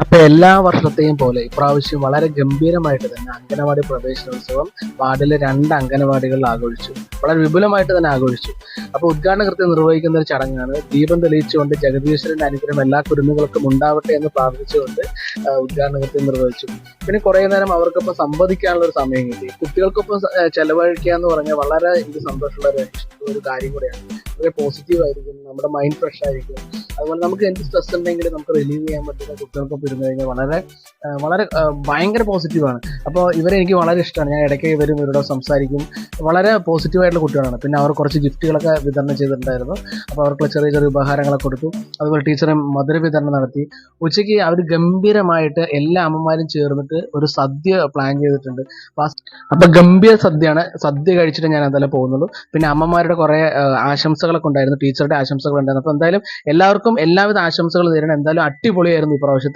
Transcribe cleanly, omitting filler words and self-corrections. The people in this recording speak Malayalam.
അപ്പൊ എല്ലാ വർഷത്തെയും പോലെ ഇപ്രാവശ്യം വളരെ ഗംഭീരമായിട്ട് തന്നെ അംഗനവാടി പ്രവേശനോത്സവം വാർഡിലെ 2 അംഗനവാടികളിൽ ആഘോഷിച്ചു. വളരെ വിപുലമായിട്ട് തന്നെ ആഘോഷിച്ചു. അപ്പൊ ഉദ്ഘാടന കൃത്യം നിർവഹിക്കുന്ന ഒരു ചടങ്ങാണ്. ദീപം തെളിയിച്ചുകൊണ്ട് ജഗദീശ്വരന്റെ അനുഗ്രഹം എല്ലാ കുരുന്നുകൾക്കും ഉണ്ടാവട്ടെ എന്ന് പ്രാർത്ഥിച്ചുകൊണ്ട് ഉദ്ഘാടന കൃത്യം നിർവഹിച്ചു. പിന്നെ കുറെ നേരം അവർക്കൊപ്പം സംവദിക്കാനുള്ള ഒരു സമയം കിട്ടി. കുട്ടികൾക്കൊപ്പം ചെലവഴിക്കുക എന്ന് പറഞ്ഞാൽ വളരെ എനിക്ക് സന്തോഷമുള്ള ഒരു കാര്യം കൂടെയാണ്. വളരെ പോസിറ്റീവ് ആയിരിക്കും, നമ്മുടെ മൈൻഡ് ഫ്രഷ് ആയിരിക്കും. അതുപോലെ നമുക്ക് എന്ത് സ്ട്രെസ് ഉണ്ടെങ്കിലും നമുക്ക് റിലീവ് ചെയ്യാൻ പറ്റുന്ന കുട്ടികൾക്കൊപ്പം ഇരുന്ന് കഴിഞ്ഞാൽ വളരെ വളരെ ഭയങ്കര പോസിറ്റീവാണ്. അപ്പോൾ ഇവരെ എനിക്ക് വളരെ ഇഷ്ടമാണ്. ഞാൻ ഇടയ്ക്ക് ഇവരോട് സംസാരിക്കും. വളരെ പോസിറ്റീവായിട്ടുള്ള കുട്ടികളാണ്. പിന്നെ അവർ കുറച്ച് ഗിഫ്റ്റുകളൊക്കെ വിതരണം ചെയ്തിട്ടുണ്ടായിരുന്നു. അപ്പോൾ അവർക്ക് ചെറിയ ചെറിയ ഉപഹാരങ്ങളൊക്കെ കൊടുത്തു. അതുപോലെ ടീച്ചറെ മധുര വിതരണം നടത്തി. ഉച്ചയ്ക്ക് അവർ ഗംഭീരമായിട്ട് എല്ലാ അമ്മമാരും ചേർന്നിട്ട് ഒരു സദ്യ പ്ലാൻ ചെയ്തിട്ടുണ്ട്. അപ്പൊ ഗംഭീര സദ്യയാണ്. സദ്യ കഴിച്ചിട്ട് ഞാൻ എന്തായാലും പോകുന്നുള്ളൂ. പിന്നെ അമ്മമാരുടെ കുറെ ആശംസകളൊക്കെ ഉണ്ടായിരുന്നു, ടീച്ചറുടെ ആശംസകൾ ഉണ്ടായിരുന്നു. അപ്പൊ എന്തായാലും എല്ലാവർക്കും എല്ലാവിധ ആശംസകൾ നേരണം. എന്തായാലും അടിപൊളിയായിരുന്നു ഈ പ്രാവശ്യത്തെ